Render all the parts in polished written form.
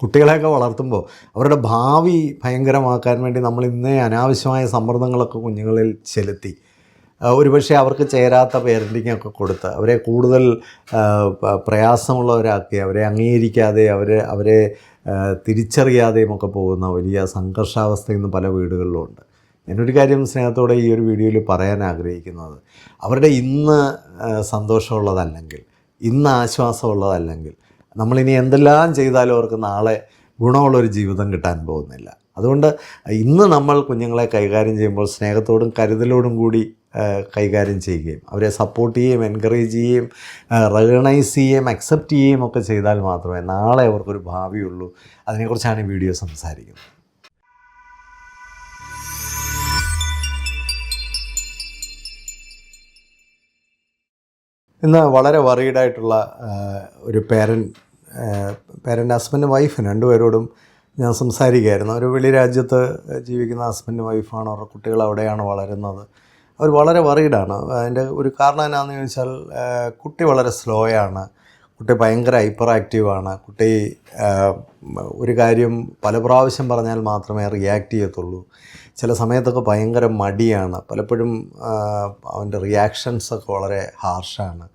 കുട്ടികളെയൊക്കെ വളർത്തുമ്പോൾ അവരുടെ ഭാവി ഭയങ്കരമാക്കാൻ വേണ്ടി നമ്മൾ ഇന്നേ അനാവശ്യമായ സമ്മർദ്ദങ്ങളൊക്കെ കുഞ്ഞുങ്ങളിൽ ചെലുത്തി ഒരുപക്ഷെ അവർക്ക് ചേരാത്ത പേരൻറ്റിങ്ങൊക്കെ കൊടുത്ത് അവരെ കൂടുതൽ പ്രയാസമുള്ളവരാക്കി അവരെ അംഗീകരിക്കാതെ അവരെ തിരിച്ചറിയാതെയും ഒക്കെ പോകുന്ന വലിയ സംഘർഷാവസ്ഥ ഇന്ന് പല വീടുകളിലും ഉണ്ട്. ഞാനൊരു കാര്യം സ്നേഹത്തോടെ ഈ ഒരു വീഡിയോയിൽ പറയാൻ ആഗ്രഹിക്കുന്നത്, അവരുടെ ഇന്ന് സന്തോഷമുള്ളതല്ലെങ്കിൽ, ഇന്ന് ആശ്വാസമുള്ളതല്ലെങ്കിൽ, നമ്മളിനി എന്തെല്ലാം ചെയ്താലും അവർക്ക് നാളെ ഗുണമുള്ളൊരു ജീവിതം കിട്ടാൻ പോകുന്നില്ല. അതുകൊണ്ട് ഇന്ന് നമ്മൾ കുഞ്ഞുങ്ങളെ കൈകാര്യം ചെയ്യുമ്പോൾ സ്നേഹത്തോടും കരുതലോടും കൂടി കൈകാര്യം ചെയ്യുകയും അവരെ സപ്പോർട്ട് ചെയ്യുകയും എൻകറേജ് ചെയ്യുകയും റെക്കഗ്നൈസ് ചെയ്യുകയും അക്സെപ്റ്റ് ചെയ്യുകയും ഒക്കെ ചെയ്താൽ മാത്രമേ നാളെ അവർക്കൊരു ഭാവിയുള്ളൂ. അതിനെക്കുറിച്ചാണ് ഈ വീഡിയോ സംസാരിക്കുന്നത്. ഇന്ന് വളരെ വറീഡായിട്ടുള്ള ഒരു പേരൻ്റ് ഹസ്ബൻഡും വൈഫും രണ്ടുപേരോടും ഞാൻ സംസാരിക്കുകയായിരുന്നു. ഒരു വെളി രാജ്യത്ത് ജീവിക്കുന്ന ഹസ്ബൻഡും വൈഫാണ്, അവരുടെ കുട്ടികൾ അവിടെയാണ് വളരുന്നത്. അവർ വളരെ വറീഡാണ്. അതിൻ്റെ ഒരു കാരണം എന്നാന്ന് ചോദിച്ചാൽ, കുട്ടി വളരെ സ്ലോയാണ്, കുട്ടി ഭയങ്കര ഹൈപ്പർ ആക്റ്റീവാണ്, കുട്ടി ഒരു കാര്യം പല പ്രാവശ്യം പറഞ്ഞാൽ മാത്രമേ റിയാക്ട് ചെയ്യത്തുള്ളൂ. ചില സമയത്തൊക്കെ ഭയങ്കര മടിയാണ്, പലപ്പോഴും അവൻ്റെ റിയാക്ഷൻസൊക്കെ വളരെ ഹാർഷാണ്.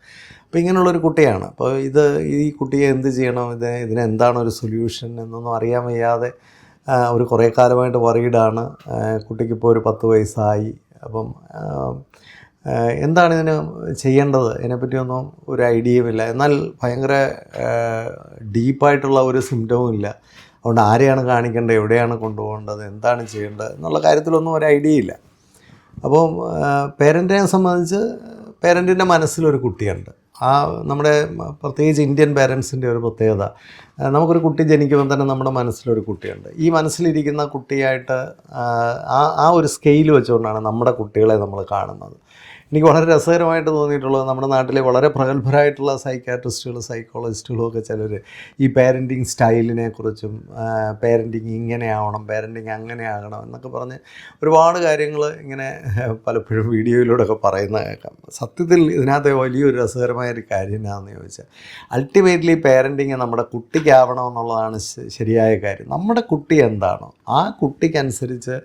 അപ്പോൾ ഇങ്ങനെയുള്ളൊരു കുട്ടിയാണ്. അപ്പോൾ ഈ കുട്ടിയെ എന്ത് ചെയ്യണം, ഇതിനെന്താണ് ഒരു സൊല്യൂഷൻ എന്നൊന്നും അറിയാൻ വയ്യാതെ ഒരു കുറേ കാലമായിട്ട് വറീഡാണ്. കുട്ടിക്കിപ്പോൾ ഒരു 10 വയസ്സായി. അപ്പം എന്താണ് ഇതിന് ചെയ്യേണ്ടത്, ഇതിനെപ്പറ്റിയൊന്നും ഒരു ഐഡിയയുമില്ല. എന്നാൽ ഭയങ്കര ഡീപ്പായിട്ടുള്ള ഒരു സിംറ്റവും ഇല്ല. അതുകൊണ്ട് ആരെയാണ് കാണിക്കേണ്ടത്, എവിടെയാണ് കൊണ്ടുപോകേണ്ടത്, എന്താണ് ചെയ്യേണ്ടത് എന്നുള്ള കാര്യത്തിലൊന്നും ഒരു ഐഡിയ ഇല്ല. അപ്പം പേരൻറ്റിനെ സംബന്ധിച്ച് പേരൻറ്റിൻ്റെ മനസ്സിലൊരു കുട്ടിയുണ്ട്. നമ്മുടെ പ്രത്യേകിച്ച് ഇന്ത്യൻ പേരൻസിൻ്റെ ഒരു പ്രത്യേകത, നമുക്കൊരു കുട്ടി ജനിക്കുമ്പോൾ തന്നെ നമ്മുടെ മനസ്സിലൊരു കുട്ടിയുണ്ട്. ഈ മനസ്സിലിരിക്കുന്ന കുട്ടിയായിട്ട് ആ ഒരു സ്കെയിൽ വെച്ചുകൊണ്ടാണ് നമ്മുടെ കുട്ടികളെ നമ്മൾ കാണുന്നത്. എനിക്ക് വളരെ രസകരമായിട്ട് തോന്നിയിട്ടുള്ളത്, നമ്മുടെ നാട്ടിലെ വളരെ പ്രഗത്ഭരായിട്ടുള്ള സൈക്കാട്രിസ്റ്റുകളും സൈക്കോളജിസ്റ്റുകളും ഒക്കെ ചിലർ ഈ പാരൻറ്റിങ് സ്റ്റൈലിനെ കുറിച്ചും പാരൻറ്റിങ് ഇങ്ങനെ ആവണം, പാരൻറ്റിങ് അങ്ങനെ ആകണം എന്നൊക്കെ പറഞ്ഞ് ഒരുപാട് കാര്യങ്ങൾ ഇങ്ങനെ പലപ്പോഴും വീഡിയോയിലൂടെയൊക്കെ പറയുന്ന കേൾക്കാം. സത്യത്തിൽ ഇതിനകത്ത് വലിയൊരു രസകരമായൊരു കാര്യം എന്നാണെന്ന് ചോദിച്ചാൽ, അൾട്ടിമേറ്റ്ലി പാരൻറ്റിങ് നമ്മുടെ കുട്ടിക്കാവണം എന്നുള്ളതാണ് ശരിയായ കാര്യം. നമ്മുടെ കുട്ടി എന്താണോ ആ കുട്ടിക്കനുസരിച്ച്,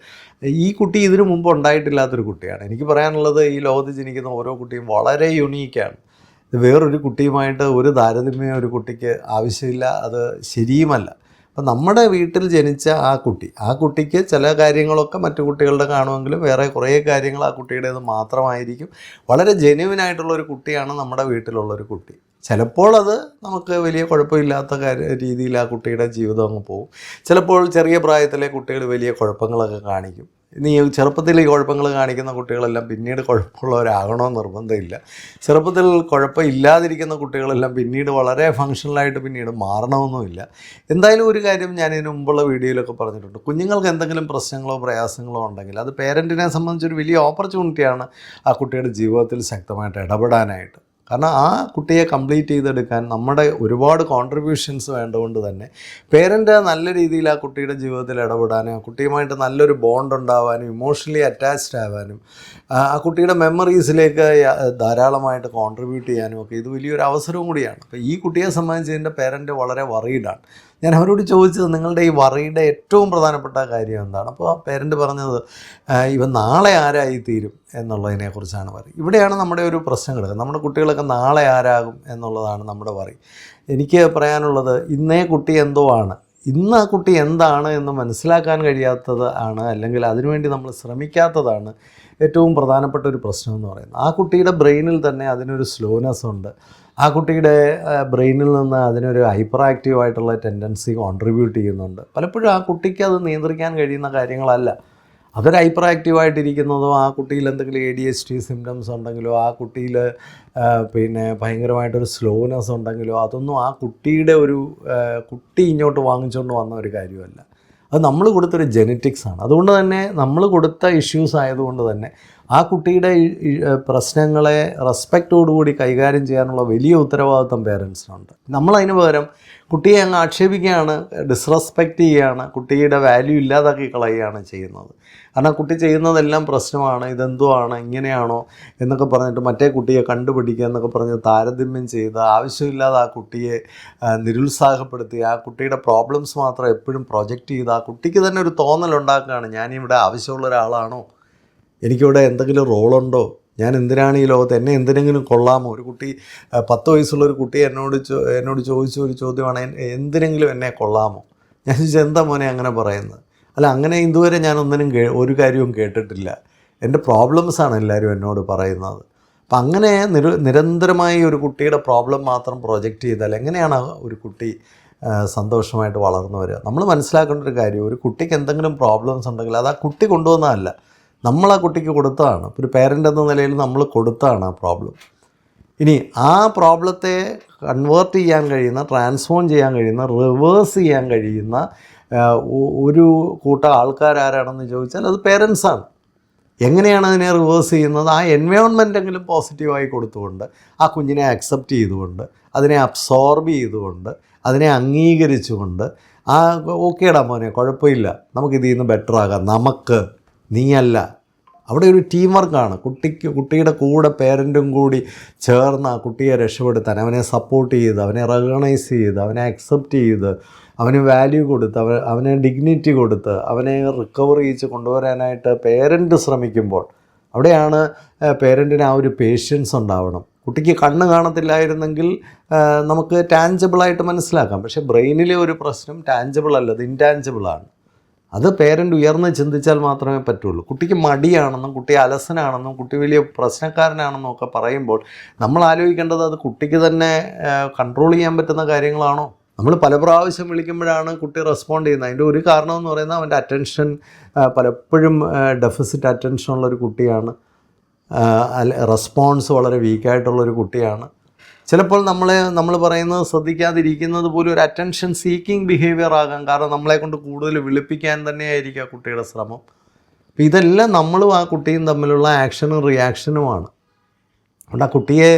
ഈ കുട്ടി ഇതിനു മുമ്പ് ഉണ്ടായിട്ടില്ലാത്തൊരു കുട്ടിയാണ്. എനിക്ക് പറയാനുള്ളത്, ഈ ലോകത്ത് ജനിക്കുന്ന ഓരോ കുട്ടിയും വളരെ യുണീക്കാണ്. ഇത് വേറൊരു കുട്ടിയുമായിട്ട് ഒരു താരതമ്യം ഒരു കുട്ടിക്ക് ആവശ്യമില്ല, അത് ശരിയുമല്ല. അപ്പം നമ്മുടെ വീട്ടിൽ ജനിച്ച ആ കുട്ടിക്ക് ചില കാര്യങ്ങളൊക്കെ മറ്റു കുട്ടികളുടെ കാണുമെങ്കിലും വേറെ കുറേ കാര്യങ്ങൾ ആ കുട്ടിയുടേത് മാത്രമായിരിക്കും. വളരെ ജെന്യുവിനായിട്ടുള്ളൊരു കുട്ടിയാണ് നമ്മുടെ വീട്ടിലുള്ളൊരു കുട്ടി. ചിലപ്പോൾ അത് നമുക്ക് വലിയ കുഴപ്പമില്ലാത്ത രീതിയിൽ ആ കുട്ടിയുടെ ജീവിതം അങ്ങ് പോകും. ചിലപ്പോൾ ചെറിയ പ്രായത്തിലെ കുട്ടികൾ വലിയ കുഴപ്പങ്ങളൊക്കെ കാണിക്കും. ഇനി ചെറുപ്പത്തിൽ ഈ കുഴപ്പങ്ങൾ കാണിക്കുന്ന കുട്ടികളെല്ലാം പിന്നീട് കുഴപ്പമുള്ളവരാകണമെന്ന് നിർബന്ധമില്ല. ചെറുപ്പത്തിൽ കുഴപ്പമില്ലാതിരിക്കുന്ന കുട്ടികളെല്ലാം പിന്നീട് വളരെ ഫങ്ഷണലായിട്ട് പിന്നീട് മാറണമെന്നുമില്ല. എന്തായാലും ഒരു കാര്യം ഞാൻ ഇതിന് മുമ്പുള്ള വീഡിയോയിലൊക്കെ പറഞ്ഞിട്ടുണ്ട്, കുഞ്ഞുങ്ങൾക്ക് എന്തെങ്കിലും പ്രശ്നങ്ങളോ പ്രയാസങ്ങളോ ഉണ്ടെങ്കിൽ അത് പേരൻറ്റിനെ സംബന്ധിച്ചൊരു വലിയ ഓപ്പർച്യൂണിറ്റിയാണ് ആ കുട്ടിയുടെ ജീവിതത്തിൽ ശക്തമായിട്ട് ഇടപെടാനായിട്ട്. കാരണം ആ കുട്ടിയെ കംപ്ലീറ്റ് ചെയ്തെടുക്കാൻ നമ്മുടെ ഒരുപാട് കോൺട്രിബ്യൂഷൻസ് വേണ്ടതുകൊണ്ട് തന്നെ പേരൻ്റ് നല്ല രീതിയിൽ ആ കുട്ടിയുടെ ജീവിതത്തിൽ ഇടപെടാനും ആ കുട്ടിയുമായിട്ട് നല്ലൊരു ബോണ്ട് ഉണ്ടാവാനും ഇമോഷണലി അറ്റാച്ച്ഡ് ആവാനും ആ കുട്ടിയുടെ മെമ്മറീസിലേക്ക് ധാരാളമായിട്ട് കോൺട്രിബ്യൂട്ട് ചെയ്യാനും ഒക്കെ ഇത് വലിയൊരു അവസരവും കൂടിയാണ്. അപ്പോൾ ഈ കുട്ടിയെ സംബന്ധിച്ച് എൻ്റെ പേരൻ്റ് വളരെ വറീഡാണ്. ഞാൻ അവരോട് ചോദിച്ചത്, നിങ്ങളുടെ ഈ വറീഡ് ഏറ്റവും പ്രധാനപ്പെട്ട കാര്യം എന്താണ്? അപ്പോൾ പേരൻ്റ് പറഞ്ഞത്, ഇവൻ നാളെ ആരായിത്തീരും എന്നുള്ളതിനെക്കുറിച്ചാണ് പറയും. ഇവിടെയാണ് നമ്മുടെ ഒരു പ്രശ്നം കിടക്കുന്നത്. നമ്മുടെ കുട്ടികളൊക്കെ നാളെ ആരാകും എന്നുള്ളതാണ് നമ്മുടെ പറയും. എനിക്ക് പറയാനുള്ളത്, ഇന്നേ കുട്ടി എന്തോ ആണ്, ഇന്ന് ആ കുട്ടി എന്താണ് എന്ന് മനസ്സിലാക്കാൻ കഴിയാത്തത് ആണ്, അല്ലെങ്കിൽ അതിനുവേണ്ടി നമ്മൾ ശ്രമിക്കാത്തതാണ് ഏറ്റവും പ്രധാനപ്പെട്ട ഒരു പ്രശ്നം എന്ന് പറയുന്നത്. ആ കുട്ടിയുടെ ബ്രെയിനിൽ തന്നെ അതിനൊരു സ്ലോനെസ് ഉണ്ട്. ആ കുട്ടിയുടെ ബ്രെയിനിൽ നിന്ന് അതിനൊരു ഹൈപ്പർ ആക്റ്റീവായിട്ടുള്ള ടെൻഡൻസി കോൺട്രിബ്യൂട്ട് ചെയ്യുന്നുണ്ട്. പലപ്പോഴും ആ കുട്ടിക്ക് അത് നിയന്ത്രിക്കാൻ കഴിയുന്ന കാര്യങ്ങളല്ല. അതൊരു ഹൈപ്പർ ആക്റ്റീവായിട്ടിരിക്കുന്നതോ ആ കുട്ടിയിൽ എന്തെങ്കിലും ADHD സിംറ്റംസ് ഉണ്ടെങ്കിലോ ആ കുട്ടിയിൽ ഭയങ്കരമായിട്ടൊരു സ്ലോനെസ് ഉണ്ടെങ്കിലോ അതൊന്നും ആ കുട്ടിയുടെ കുട്ടി ഇങ്ങോട്ട് വാങ്ങിച്ചുകൊണ്ട് വന്ന ഒരു കാര്യമല്ല. അത് നമ്മൾ കൊടുത്തൊരു ജെനറ്റിക്സാണ്. അതുകൊണ്ട് തന്നെ നമ്മൾ കൊടുത്ത ഇഷ്യൂസ് ആയതുകൊണ്ട് തന്നെ ആ കുട്ടിയുടെ പ്രശ്നങ്ങളെ റെസ്പെക്റ്റോടുകൂടി കൈകാര്യം ചെയ്യാനുള്ള വലിയ ഉത്തരവാദിത്വം പേരൻസിനുണ്ട്. നമ്മളതിന് പകരം കുട്ടിയെ അങ്ങ് ആക്ഷേപിക്കുകയാണ്, ഡിസ്റെസ്പെക്റ്റ് ചെയ്യുകയാണ്, കുട്ടിയുടെ വാല്യൂ ഇല്ലാതാക്കി കളയുകയാണ് ചെയ്യുന്നത്. കാരണം കുട്ടി ചെയ്യുന്നതെല്ലാം പ്രശ്നമാണ്, ഇതെന്തുവാണ്, ഇങ്ങനെയാണോ എന്നൊക്കെ പറഞ്ഞിട്ട് മറ്റേ കുട്ടിയെ കണ്ടുപിടിക്കുക എന്നൊക്കെ പറഞ്ഞ് താരതമ്യം ചെയ്ത് ആവശ്യമില്ലാതെ ആ കുട്ടിയെ നിരുത്സാഹപ്പെടുത്തി ആ കുട്ടിയുടെ പ്രോബ്ലംസ് മാത്രം എപ്പോഴും പ്രൊജക്റ്റ് ചെയ്ത് ആ കുട്ടിക്ക് തന്നെ ഒരു തോന്നലുണ്ടാക്കുകയാണ്, ഞാനിവിടെ ആവശ്യമുള്ള ഒരാളാണോ, എനിക്കിവിടെ എന്തെങ്കിലും റോളുണ്ടോ, ഞാൻ എന്തിനാണ് ഈ ലോകത്ത്, എന്നെ എന്തിനെങ്കിലും കൊള്ളാമോ. ഒരു കുട്ടി 10 വയസ്സുള്ളൊരു കുട്ടി എന്നോട് ചോദിച്ച ഒരു ചോദ്യമാണ്, എന്തിനെങ്കിലും എന്നെ കൊള്ളാമോ. ഞാൻ ചോദിച്ചാൽ എന്താ മോനെ അങ്ങനെ പറയുന്നത്. അല്ല, അങ്ങനെ ഇതുവരെ ഞാനൊന്നിനും ഒരു കാര്യവും കേട്ടിട്ടില്ല, എൻ്റെ പ്രോബ്ലംസാണ് എല്ലാവരും എന്നോട് പറയുന്നത്. അപ്പം അങ്ങനെ നിരന്തരമായി ഒരു കുട്ടിയുടെ പ്രോബ്ലം മാത്രം പ്രൊജക്റ്റ് ചെയ്താൽ എങ്ങനെയാണ് ഒരു കുട്ടി സന്തോഷമായിട്ട് വളർന്നു വരിക. നമ്മൾ മനസ്സിലാക്കേണ്ട ഒരു കാര്യം, ഒരു കുട്ടിക്ക് എന്തെങ്കിലും പ്രോബ്ലംസ് ഉണ്ടെങ്കിൽ അത് ആ കുട്ടി കൊണ്ടുവന്നതല്ല, നമ്മൾ ആ കുട്ടിക്ക് കൊടുത്തതാണ്. ഒരു പേരൻ്റ് എന്ന നിലയിൽ നമ്മൾ കൊടുത്തതാണ് ആ പ്രോബ്ലം. ഇനി ആ പ്രോബ്ലത്തെ കൺവേർട്ട് ചെയ്യാൻ കഴിയുന്ന, ട്രാൻസ്ഫോം ചെയ്യാൻ കഴിയുന്ന, റിവേഴ്സ് ചെയ്യാൻ കഴിയുന്ന ഒരു കൂട്ടം ആൾക്കാരാരാണെന്ന് ചോദിച്ചാൽ അത് പേരൻസാണ്. എങ്ങനെയാണ് അതിനെ റിവേഴ്സ് ചെയ്യുന്നത്? ആ എൻവയോൺമെൻറ്റെങ്കിലും പോസിറ്റീവായി കൊടുത്തുകൊണ്ട്, ആ കുഞ്ഞിനെ അക്സെപ്റ്റ് ചെയ്തുകൊണ്ട്, അതിനെ അബ്സോർബ് ചെയ്തുകൊണ്ട്, അതിനെ അംഗീകരിച്ചുകൊണ്ട്, ഓക്കേടാ മോനെ, കുഴപ്പമില്ല, നമുക്കിതിൽ നിന്ന് ബെറ്റർ ആകാം, നമുക്ക്, നീയല്ല. അവിടെ ഒരു ടീം വർക്കാണ്. കുട്ടിയുടെ കൂടെ പേരൻറ്റും കൂടി ചേർന്ന് ആ കുട്ടിയെ രക്ഷപ്പെടുത്താൻ, അവനെ സപ്പോർട്ട് ചെയ്ത്, അവനെ റെക്കഗ്നൈസ് ചെയ്ത്, അവനെ അക്സെപ്റ്റ് ചെയ്ത്, അവന് വാല്യൂ കൊടുത്ത്, അവന് ഡിഗ്നിറ്റി കൊടുത്ത്, അവനെ റിക്കവർ ചെയ്ത് കൊണ്ടുവരാനായിട്ട് പേരൻറ്റ് ശ്രമിക്കുമ്പോൾ അവിടെയാണ് പേരൻറ്റിന് ആ ഒരു പേഷ്യൻസ് ഉണ്ടാവണം. കുട്ടിക്ക് കണ്ണ് കാണത്തില്ലായിരുന്നെങ്കിൽ നമുക്ക് ടാഞ്ചിബിളായിട്ട് മനസ്സിലാക്കാം. പക്ഷേ ബ്രെയിനിലെ ഒരു പ്രശ്നം ടാഞ്ചിബിൾ അല്ല, അത് ഇൻടാഞ്ചിബിളാണ്. അത് പേരൻ്റ് ഉയർന്ന് ചിന്തിച്ചാൽ മാത്രമേ പറ്റുള്ളൂ. കുട്ടിക്ക് മടിയാണെന്നും കുട്ടി അലസനാണെന്നും കുട്ടി വലിയ പ്രശ്നക്കാരനാണെന്നും ഒക്കെ പറയുമ്പോൾ നമ്മൾ ആലോചിക്കേണ്ടത് അത് കുട്ടിക്ക് തന്നെ കൺട്രോൾ ചെയ്യാൻ പറ്റുന്ന കാര്യങ്ങളാണോ? നമ്മൾ പല പ്രാവശ്യം വിളിക്കുമ്പോഴാണ് കുട്ടി റെസ്പോണ്ട് ചെയ്യുന്നത്. അതിൻ്റെ ഒരു കാരണം എന്ന് പറയുന്നത് അവൻ്റെ അറ്റൻഷൻ പലപ്പോഴും ഡെഫിസിറ്റ് അറ്റൻഷനുള്ളൊരു കുട്ടിയാണ്, റെസ്പോൺസ് വളരെ വീക്കായിട്ടുള്ളൊരു കുട്ടിയാണ്. ചിലപ്പോൾ നമ്മൾ പറയുന്നത് ശ്രദ്ധിക്കാതിരിക്കുന്നത് പോലും ഒരു അറ്റൻഷൻ സീക്കിംഗ് ബിഹേവിയർ ആകാം. കാരണം നമ്മളെ കൊണ്ട് കൂടുതൽ വിളിപ്പിക്കാൻ തന്നെയായിരിക്കും ആ കുട്ടിയുടെ ശ്രമം. അപ്പോൾ ഇതെല്ലാം നമ്മളും ആ കുട്ടിയും തമ്മിലുള്ള ആക്ഷനും റിയാക്ഷനുമാണ്. അതുകൊണ്ട് ആ കുട്ടിയെ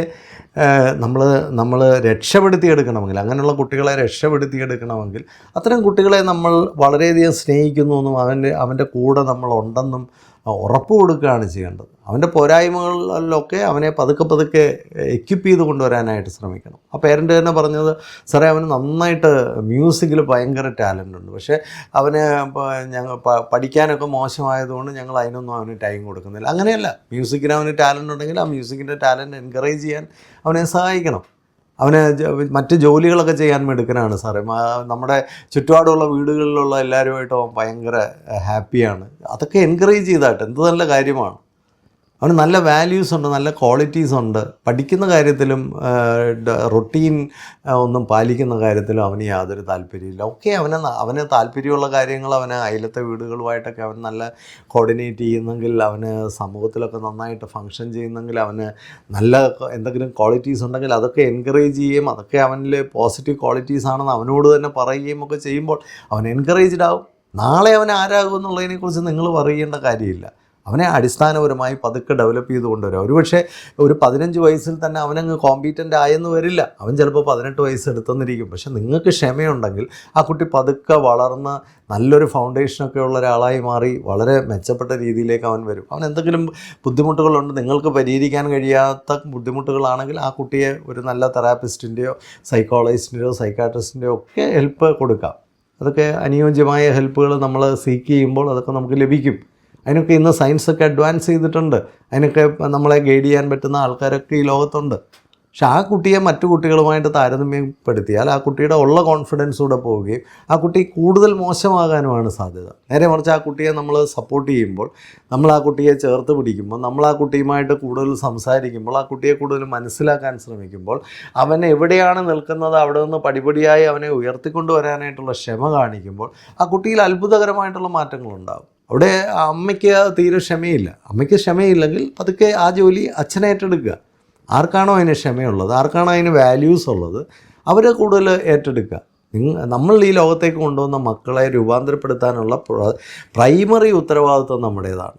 നമ്മൾ രക്ഷപ്പെടുത്തിയെടുക്കണമെങ്കിൽ, അങ്ങനെയുള്ള കുട്ടികളെ രക്ഷപ്പെടുത്തിയെടുക്കണമെങ്കിൽ അത്തരം കുട്ടികളെ നമ്മൾ വളരെയധികം സ്നേഹിക്കുന്നു എന്നും അവൻ്റെ കൂടെ നമ്മളുണ്ടെന്നും ഉറപ്പ് കൊടുക്കുകയാണ് ചെയ്യേണ്ടത്. അവൻ്റെ പോരായ്മകളിലൊക്കെ അവനെ പതുക്കെ എക്യുപ്പ് ചെയ്ത് കൊണ്ടുവരാനായിട്ട് ശ്രമിക്കണം. ആ പേരൻ്റ് തന്നെ പറഞ്ഞത്, സാറേ അവന് നന്നായിട്ട് മ്യൂസിക്കിൽ ഭയങ്കര ടാലൻ്റ് ഉണ്ട്, പക്ഷേ അവന് ഞങ്ങൾ പഠിക്കാനൊക്കെ മോശമായതുകൊണ്ട് ഞങ്ങൾ അതിനൊന്നും അവന് ടൈം കൊടുക്കുന്നില്ല. അങ്ങനെയല്ല, മ്യൂസിക്കിന് അവന് ടാലൻ്റ് ഉണ്ടെങ്കിൽ ആ മ്യൂസിക്കിൻ്റെ ടാലൻ്റ് എൻകറേജ് ചെയ്യാൻ അവനെ സഹായിക്കണം. അവന് മറ്റ് ജോലികളൊക്കെ ചെയ്യാൻ മിടുക്കനാണ് സാറേ, നമ്മുടെ ചുറ്റുപാടുള്ള വീടുകളിലുള്ള എല്ലാവരുമായിട്ടും അവൻ ഭയങ്കര ഹാപ്പിയാണ്. അതൊക്കെ എൻകറേജ് ചെയ്തായിട്ട് എന്ത് നല്ല കാര്യമാണ്. അവന് നല്ല വാല്യൂസ് ഉണ്ട്, നല്ല ക്വാളിറ്റീസ് ഉണ്ട്. പഠിക്കുന്ന കാര്യത്തിലും റൊട്ടീൻ ഒന്നും പാലിക്കുന്ന കാര്യത്തിലും അവന് യാതൊരു താല്പര്യമില്ല. ഒക്കെ അവന് താല്പര്യമുള്ള കാര്യങ്ങൾ അവന് അയലത്തെ വീടുകളുമായിട്ടൊക്കെ അവൻ നല്ല കോർഡിനേറ്റ് ചെയ്യുന്നെങ്കിൽ, അവന് സമൂഹത്തിലൊക്കെ നന്നായിട്ട് ഫങ്ഷൻ ചെയ്യുന്നെങ്കിൽ, അവന് നല്ല എന്തെങ്കിലും ക്വാളിറ്റീസ് ഉണ്ടെങ്കിൽ അതൊക്കെ എൻകറേജ് ചെയ്യുകയും അതൊക്കെ അവനിൽ പോസിറ്റീവ് ക്വാളിറ്റീസ് ആണെന്ന് അവനോട് തന്നെ പറയുകയും ഒക്കെ ചെയ്യുമ്പോൾ അവൻ എൻകറേജ്ഡ് ആവും. നാളെ അവൻ ആരാകും എന്നുള്ളതിനെക്കുറിച്ച് നിങ്ങൾ പറയേണ്ട കാര്യമില്ല. അവനെ അടിസ്ഥാനപരമായി പതുക്കെ ഡെവലപ്പ് ചെയ്ത് കൊണ്ടുവരിക. ഒരുപക്ഷെ ഒരു 15 വയസ്സിൽ തന്നെ അവനങ്ങ് കോമ്പീറ്റൻ്റ് ആയെന്ന് വരില്ല, അവൻ ചിലപ്പോൾ 18 വയസ്സ് എടുത്തെന്നിരിക്കും. പക്ഷെ നിങ്ങൾക്ക് ക്ഷമയുണ്ടെങ്കിൽ ആ കുട്ടി പതുക്കെ വളർന്ന് നല്ലൊരു ഫൗണ്ടേഷനൊക്കെ ഉള്ള ഒരാളായി മാറി വളരെ മെച്ചപ്പെട്ട രീതിയിലേക്ക് അവൻ വരും. അവൻ എന്തെങ്കിലും ബുദ്ധിമുട്ടുകളുണ്ട്, നിങ്ങൾക്ക് പരിഹരിക്കാൻ കഴിയാത്ത ബുദ്ധിമുട്ടുകളാണെങ്കിൽ ആ കുട്ടിയെ ഒരു നല്ല തെറാപ്പിസ്റ്റിൻ്റെയോ സൈക്കോളജിസ്റ്റിൻ്റെയോ സൈക്കാട്രിസ്റ്റിൻ്റെയോ ഒക്കെ ഹെൽപ്പ് കൊടുക്കാം. അതൊക്കെ അനുയോജ്യമായ ഹെൽപ്പുകൾ നമ്മൾ സീക്ക് ചെയ്യുമ്പോൾ അതൊക്കെ നമുക്ക് ലഭിക്കും. അതിനൊക്കെ ഇന്ന് സയൻസൊക്കെ അഡ്വാൻസ് ചെയ്തിട്ടുണ്ട്. അതിനൊക്കെ നമ്മളെ ഗൈഡ് ചെയ്യാൻ പറ്റുന്ന ആൾക്കാരൊക്കെ ഈ ലോകത്തുണ്ട്. പക്ഷെ ആ കുട്ടിയെ മറ്റു കുട്ടികളുമായിട്ട് താരതമ്യപ്പെടുത്തിയാൽ ആ കുട്ടിയുടെ ഉള്ള കോൺഫിഡൻസ് കൂടെ പോവുകയും ആ കുട്ടി കൂടുതൽ മോശമാകാനുമാണ് സാധ്യത. നേരെ മറിച്ച് ആ കുട്ടിയെ നമ്മൾ സപ്പോർട്ട് ചെയ്യുമ്പോൾ, നമ്മൾ ആ കുട്ടിയെ ചേർത്ത് പിടിക്കുമ്പോൾ, നമ്മൾ ആ കുട്ടിയുമായിട്ട് കൂടുതൽ സംസാരിക്കുമ്പോൾ, ആ കുട്ടിയെ കൂടുതൽ മനസ്സിലാക്കാൻ ശ്രമിക്കുമ്പോൾ, അവൻ എവിടെയാണ് നിൽക്കുന്നത് അവിടെ നിന്ന് പടിപടിയായി അവനെ ഉയർത്തിക്കൊണ്ട് വരാനായിട്ടുള്ള ക്ഷമ കാണിക്കുമ്പോൾ ആ കുട്ടിയിൽ അത്ഭുതകരമായിട്ടുള്ള മാറ്റങ്ങളുണ്ടാകും. അവിടെ അമ്മയ്ക്ക് തീരെ ക്ഷമയില്ല. അമ്മയ്ക്ക് ക്ഷമയില്ലെങ്കിൽ പതുക്കെ ആ ജോലി അച്ഛനെ ഏറ്റെടുക്കുക. ആർക്കാണോ അതിന് ക്ഷമയുള്ളത്, ആർക്കാണോ അതിന് വാല്യൂസ് ഉള്ളത്, അവർ കൂടുതൽ ഏറ്റെടുക്കുക. നമ്മൾ ഈ ലോകത്തേക്ക് കൊണ്ടുവന്ന മക്കളെ രൂപാന്തരപ്പെടുത്താനുള്ള പ്രൈമറി ഉത്തരവാദിത്വം നമ്മുടേതാണ്.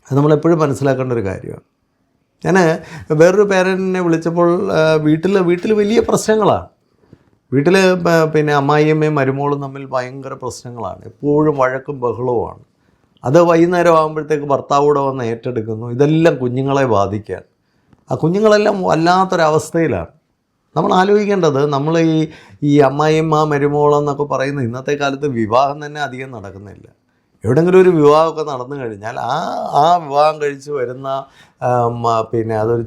അത് നമ്മളെപ്പോഴും മനസ്സിലാക്കേണ്ട ഒരു കാര്യമാണ്. ഞാൻ വേറൊരു പേരൻറ്റിനെ വിളിച്ചപ്പോൾ വീട്ടിൽ വലിയ പ്രശ്നങ്ങളാണ്. വീട്ടിൽ പിന്നെ അമ്മായിയമ്മയും മരുമോളും തമ്മിൽ ഭയങ്കര പ്രശ്നങ്ങളാണ്, എപ്പോഴും വഴക്കും ബഹളവുമാണ്. അത് വൈകുന്നേരം ആകുമ്പോഴത്തേക്ക് ഭർത്താവൂടെ വന്ന് ഏറ്റെടുക്കുന്നു. ഇതെല്ലാം കുഞ്ഞുങ്ങളെ ബാധിക്കാൻ, ആ കുഞ്ഞുങ്ങളെല്ലാം വല്ലാത്തൊരവസ്ഥയിലാണ്. നമ്മൾ ആലോചിക്കേണ്ടത്, നമ്മൾ ഈ അമ്മായിയമ്മ മരുമോളെന്നൊക്കെ പറയുന്ന ഇന്നത്തെ കാലത്ത് വിവാഹം തന്നെ അധികം നടക്കുന്നില്ല. എവിടെയെങ്കിലും ഒരു വിവാഹമൊക്കെ നടന്നു കഴിഞ്ഞാൽ ആ വിവാഹം കഴിച്ച് വരുന്ന പിന്നെ അതൊരു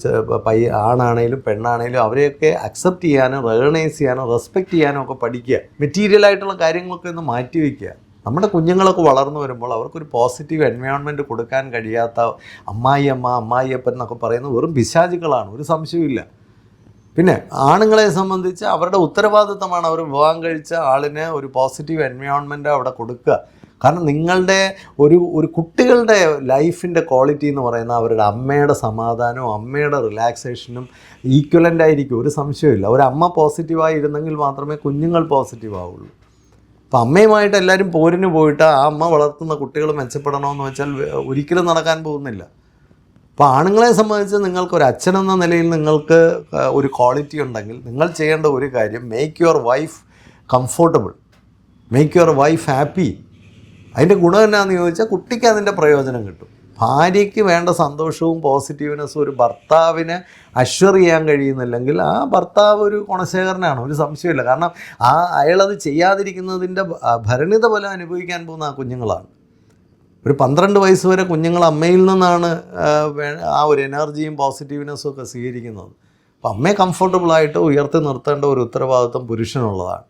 ആണാണേലും പെണ്ണാണേലും അവരെയൊക്കെ അക്സെപ്റ്റ് ചെയ്യാനും റെക്കഗ്നൈസ് ചെയ്യാനും റെസ്പെക്റ്റ് ചെയ്യാനും ഒക്കെ പഠിക്കുക. മെറ്റീരിയലായിട്ടുള്ള കാര്യങ്ങളൊക്കെ ഒന്ന് മാറ്റി വയ്ക്കുക. നമ്മുടെ കുഞ്ഞുങ്ങളൊക്കെ വളർന്നു വരുമ്പോൾ അവർക്കൊരു പോസിറ്റീവ് എൻവയോൺമെൻറ്റ് കൊടുക്കാൻ കഴിയാത്ത അമ്മായിയപ്പൻ എന്നൊക്കെ പറയുന്നത് വെറും പിശാചുക്കളാണ്, ഒരു സംശയമില്ല. പിന്നെ ആണുങ്ങളെ സംബന്ധിച്ച് അവരുടെ ഉത്തരവാദിത്തമാണ് അവർ വിവാഹം കഴിച്ച ആളിന് ഒരു പോസിറ്റീവ് എൻവയോൺമെൻറ്റ് അവിടെ കൊടുക്കുക. കാരണം നിങ്ങളുടെ ഒരു കുട്ടികളുടെ ലൈഫിൻ്റെ ക്വാളിറ്റി എന്ന് പറയുന്ന അവരുടെ അമ്മയുടെ സമാധാനവും അമ്മയുടെ റിലാക്സേഷനും ഈക്വലൻ്റ് ആയിരിക്കും, ഒരു സംശയമില്ല. ഒരു അമ്മ പോസിറ്റീവായി ഇരുന്നെങ്കിൽ മാത്രമേ കുഞ്ഞുങ്ങൾ പോസിറ്റീവ് ആവുള്ളൂ. അപ്പോൾ അമ്മയുമായിട്ട് എല്ലാവരും പോരിന് പോയിട്ട് ആ അമ്മ വളർത്തുന്ന കുട്ടികൾ മെച്ചപ്പെടണമെന്ന് വെച്ചാൽ ഒരിക്കലും നടക്കാൻ പോകുന്നില്ല. അപ്പോൾ ആണുങ്ങളെ സംബന്ധിച്ച് നിങ്ങൾക്കൊരു അച്ഛനെന്ന നിലയിൽ നിങ്ങൾക്ക് ഒരു ക്വാളിറ്റി ഉണ്ടെങ്കിൽ നിങ്ങൾ ചെയ്യേണ്ട ഒരു കാര്യം, make your wife comfortable, make your wife happy. അതിൻ്റെ ഗുണം എന്നാന്ന് ചോദിച്ചാൽ കുട്ടിക്ക് അതിൻ്റെ പ്രയോജനം കിട്ടും. ഭാര്യയ്ക്ക് വേണ്ട സന്തോഷവും പോസിറ്റീവ്നെസ്സും ഒരു ഭർത്താവിന് അഷ്വർ ചെയ്യാൻ കഴിയുന്നില്ലെങ്കിൽ ആ ഭർത്താവ് ഒരു ഗുണശേഖരനാണ്, ഒരു സംശയമില്ല. കാരണം അയാളത് ചെയ്യാതിരിക്കുന്നതിൻ്റെ ഭരണിത ഫലം അനുഭവിക്കാൻ പോകുന്ന ആ കുഞ്ഞുങ്ങളാണ്. ഒരു 12 വയസ്സ് വരെ കുഞ്ഞുങ്ങൾ അമ്മയിൽ നിന്നാണ് ആ ഒരു എനർജിയും പോസിറ്റീവ്നെസ്സും ഒക്കെ സ്വീകരിക്കുന്നത്. അപ്പോൾ അമ്മയെ കംഫർട്ടബിളായിട്ട് ഉയർത്തി നിർത്തേണ്ട ഒരു ഉത്തരവാദിത്വം പുരുഷനുള്ളതാണ്.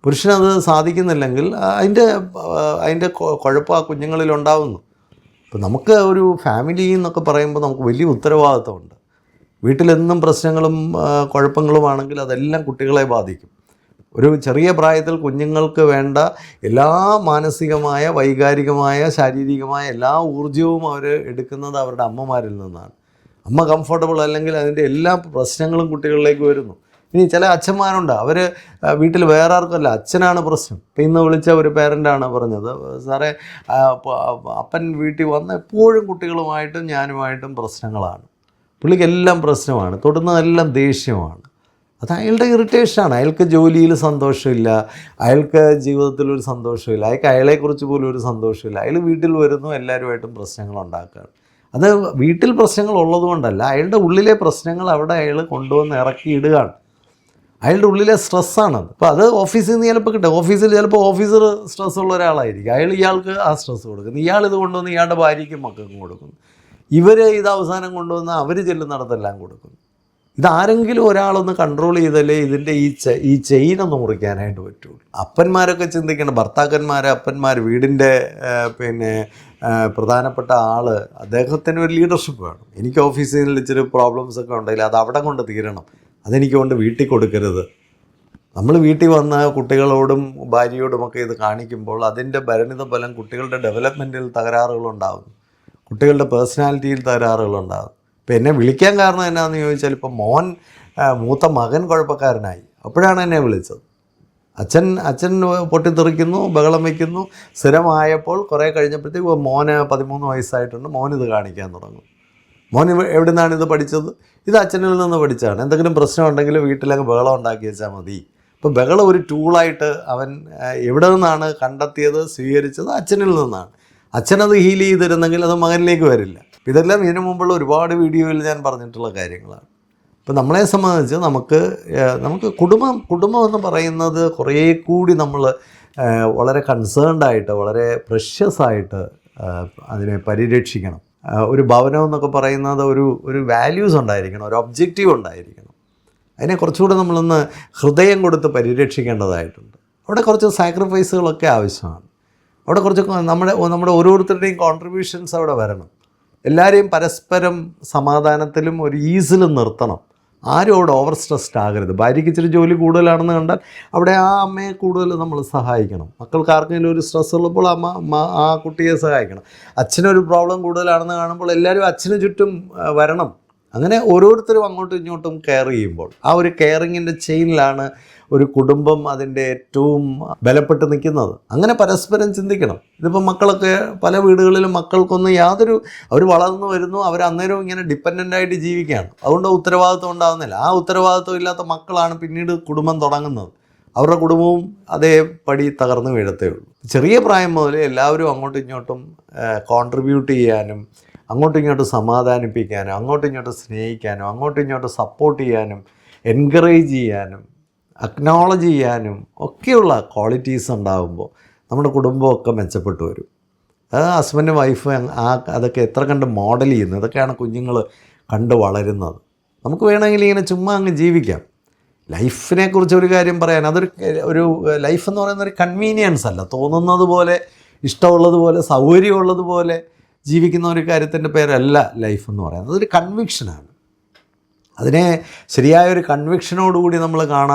പുരുഷനത് സാധിക്കുന്നില്ലെങ്കിൽ അതിൻ്റെ കുഴപ്പം ആ കുഞ്ഞുങ്ങളിലുണ്ടാവുന്നു. ഇപ്പോൾ നമുക്ക് ഒരു ഫാമിലി എന്നൊക്കെ പറയുമ്പോൾ നമുക്ക് വലിയ ഉത്തരവാദിത്വമുണ്ട്. വീട്ടിലെന്നും പ്രശ്നങ്ങളും കുഴപ്പങ്ങളുമാണെങ്കിൽ അതെല്ലാം കുട്ടികളെ ബാധിക്കും. ഒരു ചെറിയ പ്രായത്തിൽ കുഞ്ഞുങ്ങൾക്ക് വേണ്ട എല്ലാ മാനസികമായ വൈകാരികമായ ശാരീരികമായ എല്ലാ ഊർജ്ജവും അവർ എടുക്കുന്നത് അവരുടെ അമ്മമാരിൽ നിന്നാണ്. അമ്മ കംഫർട്ടബിൾ അല്ലെങ്കിൽ അതിൻ്റെ എല്ലാ പ്രശ്നങ്ങളും കുട്ടികളിലേക്ക് വരുന്നു. ഇനി ചില അച്ഛന്മാരുണ്ട്, അവർ വീട്ടിൽ വേറെ ആർക്കല്ല, അച്ഛനാണ് പ്രശ്നം. ഇപ്പം ഇന്ന് വിളിച്ച ഒരു പേരൻ്റാണ് പറഞ്ഞത്, സാറേ അപ്പൻ വീട്ടിൽ വന്ന് എപ്പോഴും കുട്ടികളുമായിട്ടും ഞാനുമായിട്ടും പ്രശ്നങ്ങളാണ്, പുള്ളിക്കെല്ലാം പ്രശ്നമാണ്, തൊടുന്നതെല്ലാം ദേഷ്യമാണ്. അത് അയാളുടെ ഇറിറ്റേഷനാണ്. അയാൾക്ക് ജോലിയിൽ സന്തോഷമില്ല, അയാൾക്ക് ജീവിതത്തിലൊരു സന്തോഷമില്ല, അയാളെക്കുറിച്ച് പോലും ഒരു സന്തോഷമില്ല. അയാൾ വീട്ടിൽ വരുന്നു, എല്ലാവരുമായിട്ടും പ്രശ്നങ്ങൾ ഉണ്ടാക്കുകയാണ്. അത് വീട്ടിൽ പ്രശ്നങ്ങൾ ഉള്ളതുകൊണ്ടല്ല, അയാളുടെ ഉള്ളിലെ പ്രശ്നങ്ങൾ അവിടെ അയാൾ കൊണ്ടുവന്ന് ഇറക്കിയിടുകയാണ്. അയാളുടെ ഉള്ളിലെ സ്ട്രെസ്സാണത്. അപ്പോൾ അത് ഓഫീസിൽ നിന്ന് ചിലപ്പോൾ കിട്ടും. ഓഫീസിൽ ചിലപ്പോൾ ഓഫീസർ സ്ട്രെസ്സുള്ള ഒരാളായിരിക്കും, ഇയാൾക്ക് ആ സ്ട്രെസ്സ് കൊടുക്കുന്നു. ഇയാളിത് കൊണ്ടുവന്ന് ഇയാളുടെ ഭാര്യയ്ക്കും മക്കൾക്കും കൊടുക്കുന്നു. ഇത് അവസാനം കൊണ്ടുവന്ന് അവർ ചെല്ലുന്നിടത്തെല്ലാം കൊടുക്കുന്നു. ഇതാരെങ്കിലും ഒരാളൊന്ന് കൺട്രോൾ ചെയ്താലേ ഇതിൻ്റെ ഈ ചെയിനൊന്ന് മുറിക്കാനായിട്ട് പറ്റുള്ളൂ. അപ്പന്മാരൊക്കെ ചിന്തിക്കണം, അപ്പന്മാർ വീടിൻ്റെ പിന്നെ പ്രധാനപ്പെട്ട ആൾ, അദ്ദേഹത്തിന് ഒരു ലീഡർഷിപ്പ് വേണം. എനിക്ക് ഓഫീസിൽ ഇച്ചിരി പ്രോബ്ലംസൊക്കെ ഉണ്ടെങ്കിൽ അത് അവിടെ കൊണ്ട് തീരണം, അതെനിക്ക് കൊണ്ട് വീട്ടിൽ കൊടുക്കരുത്. നമ്മൾ വീട്ടിൽ വന്ന കുട്ടികളോടും ഭാര്യയോടുമൊക്കെ ഇത് കാണിക്കുമ്പോൾ അതിൻ്റെ പരിണിത ഫലം കുട്ടികളുടെ ഡെവലപ്മെൻറ്റിൽ തകരാറുകളുണ്ടാകുന്നു, കുട്ടികളുടെ പേഴ്സണാലിറ്റിയിൽ തകരാറുകളുണ്ടാകും. ഇപ്പം എന്നെ വിളിക്കാൻ കാരണം എന്നാന്ന് ചോദിച്ചാൽ, ഇപ്പോൾ മൂത്ത മകൻ കുഴപ്പക്കാരനായി, അപ്പോഴാണ് എന്നെ വിളിച്ചത്. അച്ഛൻ പൊട്ടിത്തെറിക്കുന്നു, ബഹളം വയ്ക്കുന്നു. സ്ഥിരമായപ്പോൾ കുറേ കഴിഞ്ഞപ്പോഴത്തേക്ക് മോന് 13 വയസ്സായിട്ടുണ്ട്, മോനിത് കാണിക്കാൻ തുടങ്ങും. മോൻ എവിടെ നിന്നാണ് ഇത് പഠിച്ചത്? ഇത് അച്ഛനിൽ നിന്ന് പഠിച്ചതാണ്. എന്തെങ്കിലും പ്രശ്നം ഉണ്ടെങ്കിൽ വീട്ടിലങ്ങ് ബഹളം ഉണ്ടാക്കി വെച്ചാൽ മതി. ഇപ്പോൾ ബഹളം ഒരു ടൂളായിട്ട് അവൻ എവിടെ നിന്നാണ് കണ്ടെത്തിയത്, സ്വീകരിച്ചത് അച്ഛനിൽ നിന്നാണ്. അച്ഛനത് ഹീൽ ചെയ്തിരുന്നെങ്കിൽ അത് മകനിലേക്ക് വരില്ല. ഇതെല്ലാം ഇതിനു മുമ്പുള്ള ഒരുപാട് വീഡിയോയിൽ ഞാൻ പറഞ്ഞിട്ടുള്ള കാര്യങ്ങളാണ്. ഇപ്പോൾ നമ്മളെ സംബന്ധിച്ച് നമുക്ക് കുടുംബം എന്ന് പറയുന്നത് കുറേ കൂടി നമ്മൾ വളരെ കൺസേൺഡായിട്ട്, വളരെ പ്രഷ്യസായിട്ട് അതിനെ പരിരക്ഷിക്കണം. ഒരു ഭവനം എന്നൊക്കെ പറയുന്നത് ഒരു വാല്യൂസ് ഉണ്ടായിരിക്കണം, ഒരു ഒബ്ജക്റ്റീവ് ഉണ്ടായിരിക്കണം. അതിനെ കുറച്ചുകൂടെ നമ്മളൊന്ന് ഹൃദയം കൊടുത്ത് പരിരക്ഷിക്കേണ്ടതായിട്ടുണ്ട്. അവിടെ കുറച്ച് സാക്രിഫൈസുകളൊക്കെ ആവശ്യമാണ്. അവിടെ കുറച്ച് നമ്മുടെ ഓരോരുത്തരുടെയും കോൺട്രിബ്യൂഷൻസ് അവിടെ വരണം. എല്ലാവരെയും പരസ്പരം സമാധാനത്തിലും ഒരു ഈസിലും നിർത്തണം. ആരും അവിടെ ഓവർ സ്ട്രെസ്ഡ് ആകരുത്. ഭാര്യയ്ക്ക് ഇച്ചിരി ജോലി കൂടുതലാണെന്ന് കണ്ടാൽ അവിടെ ആ അമ്മയെ കൂടുതൽ നമ്മൾ സഹായിക്കണം. മക്കൾക്ക് ആർക്കെങ്കിലും ഒരു സ്ട്രെസ് ഉള്ളപ്പോൾ ആ കുട്ടിയെ സഹായിക്കണം. അച്ഛനൊരു പ്രോബ്ലം കൂടുതലാണെന്ന് കാണുമ്പോൾ എല്ലാവരും അച്ഛന് ചുറ്റും വരണം. അങ്ങനെ ഓരോരുത്തരും അങ്ങോട്ടും ഇങ്ങോട്ടും കെയർ ചെയ്യുമ്പോൾ ആ ഒരു കെയറിങ്ങിൻ്റെ ചെയിനിലാണ് ഒരു കുടുംബം അതിൻ്റെ ഏറ്റവും ബലപ്പെട്ട് നിൽക്കുന്നത്. അങ്ങനെ പരസ്പരം ചിന്തിക്കണം. ഇതിപ്പോൾ മക്കളൊക്കെ പല വീടുകളിലും മക്കൾക്കൊന്നും അവർ വളർന്നു വരുന്നു, അവർ അന്നേരവും ഇങ്ങനെ ഡിപ്പെൻഡൻ്റായിട്ട് ജീവിക്കുകയാണ്. അതുകൊണ്ട് ഉത്തരവാദിത്വം ഉണ്ടാകുന്നില്ല. ആ ഉത്തരവാദിത്വം ഇല്ലാത്ത മക്കളാണ് പിന്നീട് കുടുംബം തുടങ്ങുന്നത്. അവരുടെ കുടുംബവും അതേപടി തകർന്നു വീഴത്തേ ഉള്ളൂ. ചെറിയ പ്രായം മുതൽ എല്ലാവരും അങ്ങോട്ടും ഇങ്ങോട്ടും കോൺട്രിബ്യൂട്ട് ചെയ്യാനും അങ്ങോട്ടും ഇങ്ങോട്ടും സമാധാനിപ്പിക്കാനും അങ്ങോട്ടും ഇങ്ങോട്ടും സ്നേഹിക്കാനും അങ്ങോട്ടും ഇങ്ങോട്ടും സപ്പോർട്ട് ചെയ്യാനും എൻകറേജ് ചെയ്യാനും അക്നോളജ് ചെയ്യാനും ഒക്കെയുള്ള ക്വാളിറ്റീസ് ഉണ്ടാകുമ്പോൾ നമ്മുടെ കുടുംബമൊക്കെ മെച്ചപ്പെട്ടു വരും. ഹസ്ബൻഡ് വൈഫ് അതൊക്കെ എത്ര കണ്ട് മോഡൽ ചെയ്യുന്നു, ഇതൊക്കെയാണ് കുഞ്ഞുങ്ങൾ കണ്ട് വളരുന്നത്. നമുക്ക് വേണമെങ്കിൽ ഇങ്ങനെ ചുമ്മാ അങ്ങ് ജീവിക്കാം. ലൈഫിനെ കുറിച്ച് ഒരു കാര്യം പറയാൻ, ഒരു ലൈഫ് എന്ന് പറയുന്ന ഒരു കൺവീനിയൻസ് അല്ല. തോന്നുന്നത് പോലെ, ഇഷ്ടമുള്ളതുപോലെ, സൗകര്യമുള്ളതുപോലെ ജീവിക്കുന്ന ഒരു കാര്യത്തിൻ്റെ പേരല്ല ലൈഫ് എന്ന് പറയുന്നത്. അതൊരു കൺവിക്ഷനാണ്. അതിനെ ശരിയായൊരു കൺവിക്ഷനോടുകൂടി നമ്മൾ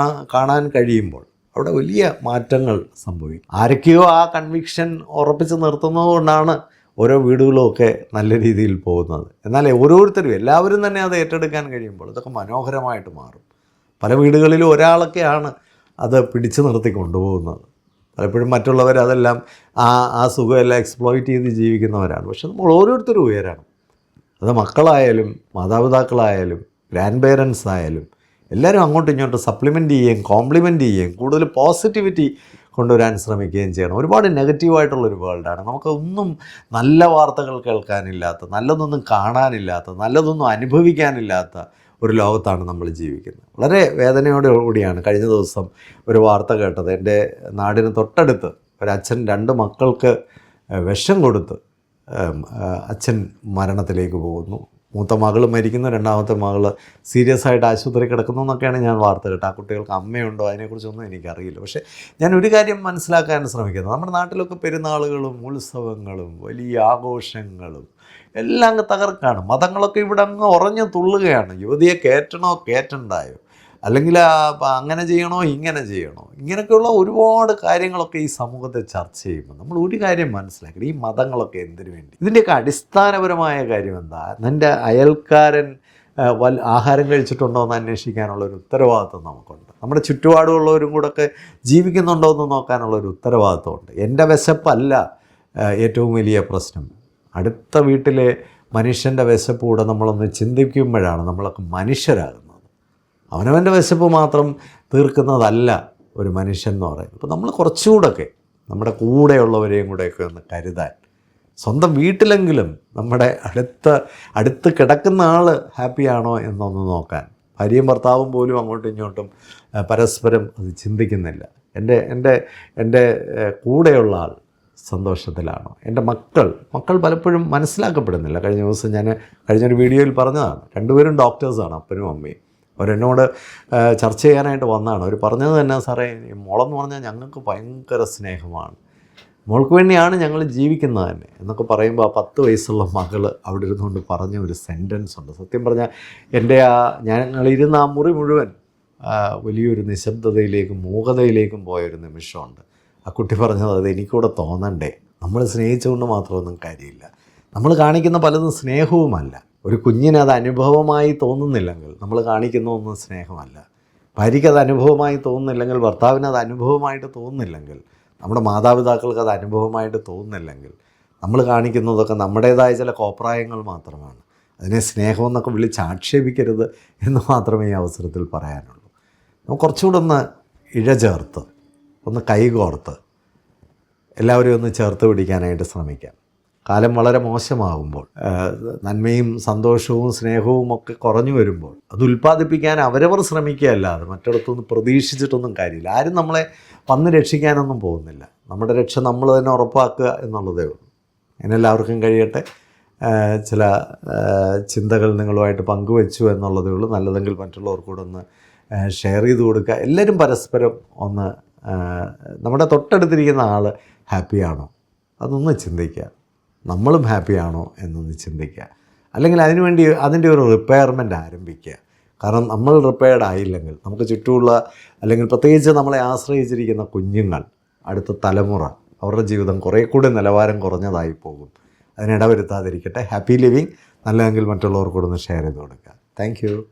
കാണാൻ കഴിയുമ്പോൾ അവിടെ വലിയ മാറ്റങ്ങൾ സംഭവിക്കും. ആരൊക്കെയോ ആ കൺവിക്ഷൻ ഉറപ്പിച്ച് നിർത്തുന്നത് കൊണ്ടാണ് ഓരോ വീടുകളുമൊക്കെ നല്ല രീതിയിൽ പോകുന്നത്. എന്നാൽ എല്ലാവരും തന്നെ അത് ഏറ്റെടുക്കാൻ കഴിയുമ്പോൾ ഇതൊക്കെ മനോഹരമായിട്ട് മാറും. പല വീടുകളിലും ഒരാളൊക്കെയാണ് അത് പിടിച്ചു നിർത്തി കൊണ്ടുപോകുന്നത്. പലപ്പോഴും മറ്റുള്ളവർ അതെല്ലാം ആ സുഖമെല്ലാം എക്സ്പ്ലോയിറ്റ് ചെയ്ത് ജീവിക്കുന്നവരാണ്. പക്ഷെ നമ്മൾ ഓരോരുത്തരും ഉയരണം. അത് മക്കളായാലും മാതാപിതാക്കളായാലും ഗ്രാൻഡ് പേരൻസ് ആയാലും എല്ലാവരും അങ്ങോട്ടും ഇങ്ങോട്ടും സപ്ലിമെൻ്റ് ചെയ്യുകയും കോംപ്ലിമെൻ്റ് ചെയ്യുകയും കൂടുതൽ പോസിറ്റിവിറ്റി കൊണ്ടുവരാൻ ശ്രമിക്കുകയും ചെയ്യണം. ഒരുപാട് നെഗറ്റീവായിട്ടുള്ളൊരു വേൾഡാണ്. നമുക്കൊന്നും നല്ല വാർത്തകൾ കേൾക്കാനില്ലാത്ത, നല്ലതൊന്നും കാണാനില്ലാത്ത, നല്ലതൊന്നും അനുഭവിക്കാനില്ലാത്ത ഒരു ലോകത്താണ് നമ്മൾ ജീവിക്കുന്നത്. വളരെ വേദനയോടുകൂടിയാണ് കഴിഞ്ഞ ദിവസം ഒരു വാർത്ത കേട്ടത്. എൻ്റെ നാടിന് തൊട്ടടുത്ത് ഒരച്ഛൻ 2 മക്കൾക്ക് വിഷം കൊടുത്ത് അച്ഛൻ മരണത്തിലേക്ക് പോകുന്നു. മൂത്ത മകൾ മരിക്കുന്നു, രണ്ടാമത്തെ മകൾ സീരിയസ് ആയിട്ട് ആശുപത്രി കിടക്കുന്നു എന്നൊക്കെയാണ് ഞാൻ വാർത്ത കേട്ടത്. ആ കുട്ടികൾക്ക് അമ്മയുണ്ടോ അതിനെക്കുറിച്ചൊന്നും എനിക്കറിയില്ല. പക്ഷേ ഞാൻ ഒരു കാര്യം മനസ്സിലാക്കാൻ ശ്രമിക്കുന്നത്, നമ്മുടെ നാട്ടിലൊക്കെ പെരുന്നാളുകളും ഉത്സവങ്ങളും വലിയ ആഘോഷങ്ങളും എല്ലാം അങ്ങ് തകർക്കാണ്. മതങ്ങളൊക്കെ ഇവിടെ അങ്ങ് ഉറഞ്ഞു തുള്ളുകയാണ്. യുവതിയെ കയറ്റണ്ടായോ, അല്ലെങ്കിൽ അങ്ങനെ ചെയ്യണോ ഇങ്ങനെ ചെയ്യണോ, ഇങ്ങനെയൊക്കെയുള്ള ഒരുപാട് കാര്യങ്ങളൊക്കെ ഈ സമൂഹത്തെ ചർച്ച ചെയ്യുമ്പോൾ നമ്മൾ ഒരു കാര്യം മനസ്സിലാക്കണം, ഈ മതങ്ങളൊക്കെ എന്തിനു വേണ്ടി? ഇതിൻ്റെയൊക്കെ അടിസ്ഥാനപരമായ കാര്യം എന്താ? നിൻ്റെ അയൽക്കാരൻ ആഹാരം കഴിച്ചിട്ടുണ്ടോ എന്ന് അന്വേഷിക്കാനുള്ളൊരു ഉത്തരവാദിത്വം നമുക്കുണ്ട്. നമ്മുടെ ചുറ്റുപാടുമുള്ളവരും കൂടെയൊക്കെ ജീവിക്കുന്നുണ്ടോ എന്ന് നോക്കാനുള്ളൊരു ഉത്തരവാദിത്വമുണ്ട്. എൻ്റെ വിശപ്പല്ല ഏറ്റവും വലിയ പ്രശ്നം. അടുത്ത വീട്ടിലെ മനുഷ്യൻ്റെ വിശപ്പ് കൂടെ നമ്മളൊന്ന് ചിന്തിക്കുമ്പോഴാണ് നമ്മളൊക്കെ മനുഷ്യരാകുന്നത്. അവനവൻ്റെ വിശപ്പ് മാത്രം തീർക്കുന്നതല്ല ഒരു മനുഷ്യൻ എന്ന് പറയുന്നത്. അപ്പോൾ നമ്മൾ കുറച്ചുകൂടെയൊക്കെ നമ്മുടെ കൂടെയുള്ളവരെയും കൂടെയൊക്കെ ഒന്ന് കരുതാൻ, സ്വന്തം വീട്ടിലെങ്കിലും നമ്മുടെ അടുത്ത് കിടക്കുന്ന ആൾ ഹാപ്പിയാണോ എന്നൊന്ന് നോക്കാൻ. ഭാര്യയും ഭർത്താവും പോലും അങ്ങോട്ടും ഇങ്ങോട്ടും പരസ്പരം അത് ചിന്തിക്കുന്നില്ല. എൻ്റെ കൂടെയുള്ള ആൾ സന്തോഷത്തിലാണോ? എൻ്റെ മക്കൾ പലപ്പോഴും മനസ്സിലാക്കപ്പെടുന്നില്ല. കഴിഞ്ഞൊരു വീഡിയോയിൽ പറഞ്ഞതാണ്, 2 പേരും ഡോക്ടേഴ്സാണ്, അപ്പനും അമ്മയും. അവരെന്നോട് ചർച്ച ചെയ്യാനായിട്ട് വന്നതാണ്. അവർ പറഞ്ഞത് തന്നെ, സാറേ മോളെന്ന് പറഞ്ഞാൽ ഞങ്ങൾക്ക് ഭയങ്കര സ്നേഹമാണ്, മോൾക്ക് വേണ്ടിയാണ് ഞങ്ങൾ ജീവിക്കുന്നത് തന്നെ എന്നൊക്കെ പറയുമ്പോൾ ആ 10 വയസ്സുള്ള മകൾ അവിടെ ഇരുന്നുകൊണ്ട് പറഞ്ഞ ഒരു സെൻറ്റൻസ് ഉണ്ട്. സത്യം പറഞ്ഞാൽ ഞങ്ങളിരുന്ന ആ മുറി മുഴുവൻ വലിയൊരു നിശബ്ദതയിലേക്കും മൂകതയിലേക്കും പോയൊരു നിമിഷമുണ്ട്. ആ കുട്ടി പറഞ്ഞത്, അത് എനിക്കൂടെ തോന്നണ്ടേ, നമ്മൾ സ്നേഹിച്ചുകൊണ്ട് മാത്രമൊന്നും കാര്യമില്ല. നമ്മൾ കാണിക്കുന്ന പലതും സ്നേഹവുമല്ല. ഒരു കുഞ്ഞിന് അത് അനുഭവമായി തോന്നുന്നില്ലെങ്കിൽ നമ്മൾ കാണിക്കുന്ന ഒന്നും സ്നേഹമല്ല. ഭാര്യയ്ക്ക് അത് അനുഭവമായി തോന്നുന്നില്ലെങ്കിൽ, ഭർത്താവിന് അത് അനുഭവമായിട്ട് തോന്നുന്നില്ലെങ്കിൽ, നമ്മുടെ മാതാപിതാക്കൾക്ക് അത് അനുഭവമായിട്ട് തോന്നുന്നില്ലെങ്കിൽ, നമ്മൾ കാണിക്കുന്നതൊക്കെ നമ്മുടേതായ ചില കോപ്രായങ്ങൾ മാത്രമാണ്. അതിനെ സ്നേഹമെന്നൊക്കെ വിളിച്ച് ആക്ഷേപിക്കരുത് എന്ന് മാത്രമേ ഈ അവസരത്തിൽ പറയാനുള്ളൂ. നമുക്ക് കുറച്ചുകൂടെ ഒന്ന് ഇഴചേർത്ത്, ഒന്ന് കൈകോർത്ത് എല്ലാവരെയും ഒന്ന് ചേർത്ത് പിടിക്കാനായിട്ട് ശ്രമിക്കാം. കാലം വളരെ മോശമാകുമ്പോൾ, നന്മയും സന്തോഷവും സ്നേഹവും ഒക്കെ കുറഞ്ഞു വരുമ്പോൾ അത് ഉൽപ്പാദിപ്പിക്കാൻ അവരവർ ശ്രമിക്കുകയല്ലാതെ മറ്റിടത്തൊന്നും പ്രതീക്ഷിച്ചിട്ടൊന്നും കാര്യമില്ല. ആരും നമ്മളെ വന്ന് രക്ഷിക്കാനൊന്നും പോകുന്നില്ല. നമ്മുടെ രക്ഷ നമ്മൾ തന്നെ ഉറപ്പാക്കുക എന്നുള്ളതേ ഉള്ളൂ. അങ്ങനെ എല്ലാവർക്കും കഴിയട്ടെ. ചില ചിന്തകൾ നിങ്ങളുമായിട്ട് പങ്കുവെച്ചു എന്നുള്ളതേ ഉള്ളൂ. നല്ലതെങ്കിൽ മറ്റുള്ളവർക്കൂടെ ഒന്ന് ഷെയർ ചെയ്ത് കൊടുക്കുക. എല്ലാവരും പരസ്പരം ഒന്ന് നമ്മുടെ തൊട്ടടുത്തിരിക്കുന്ന ആൾ ഹാപ്പിയാണോ അതൊന്ന് ചിന്തിക്കുക, നമ്മളും ഹാപ്പിയാണോ എന്നൊന്ന് ചിന്തിക്കുക. അല്ലെങ്കിൽ അതിൻ്റെ ഒരു റിപ്പയർമെൻറ്റ് ആരംഭിക്കുക. കാരണം നമ്മൾ റിപ്പയർഡ് ആയില്ലെങ്കിൽ നമുക്ക് ചുറ്റുമുള്ള, അല്ലെങ്കിൽ പ്രത്യേകിച്ച് നമ്മളെ ആശ്രയിച്ചിരിക്കുന്ന കുഞ്ഞുങ്ങൾ, അടുത്ത തലമുറ, അവരുടെ ജീവിതം കുറേ കൂടി നിലവാരം കുറഞ്ഞതായി പോകും. അതിനിടവരുത്താതിരിക്കട്ടെ. Happy living. നല്ലതെങ്കിൽ മറ്റുള്ളവർക്കൂടെ ഒന്ന് ഷെയർ ചെയ്ത് കൊടുക്കുക. Thank you.